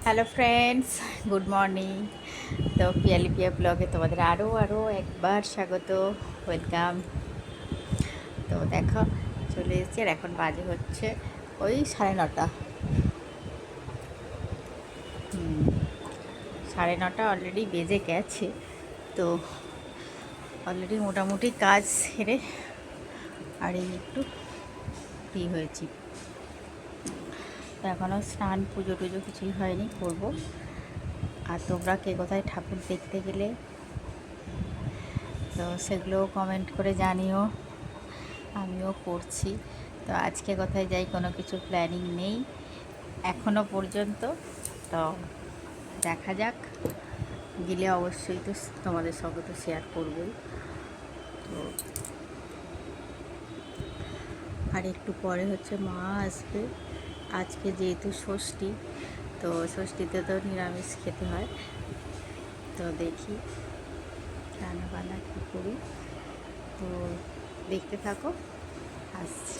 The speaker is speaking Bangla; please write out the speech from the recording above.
Hello friends, good morning. তো পিয়ালি পিয়া ব্লগে তোমাদের আরও একবার স্বাগত, ওয়েলকাম। তো দেখো, চলে এসেছি আর এখন বাজে হচ্ছে ওই 9:30। 9:30 অলরেডি বেজে গেছে। তো অলরেডি মোটামুটি কাজ সেরে আর এই একটু ফ্রি হয়েছি। তো এখনও স্নান পুজো টুজো কিছুই হয়নি, করবো। আর তোমরা কে কোথায় ঠাকুর দেখতে গেলে তো সেগুলোও কমেন্ট করে জানিও, আমিও করছি। তো আজকে কোথায় যাই কোনো কিছু প্ল্যানিং নেই এখনও পর্যন্ত। তো দেখা যাক, গেলে অবশ্যই তো তোমাদের সঙ্গে তো শেয়ার করবই। তো আর একটু পরে হচ্ছে মা আসবে। আজকে যেহেতু ষষ্ঠী, তো ষষ্ঠীতে তো নিরামিষ খেতে হয়। তো দেখি রান্না বান্না কী করি, তো দেখতে থাকো, আসছি।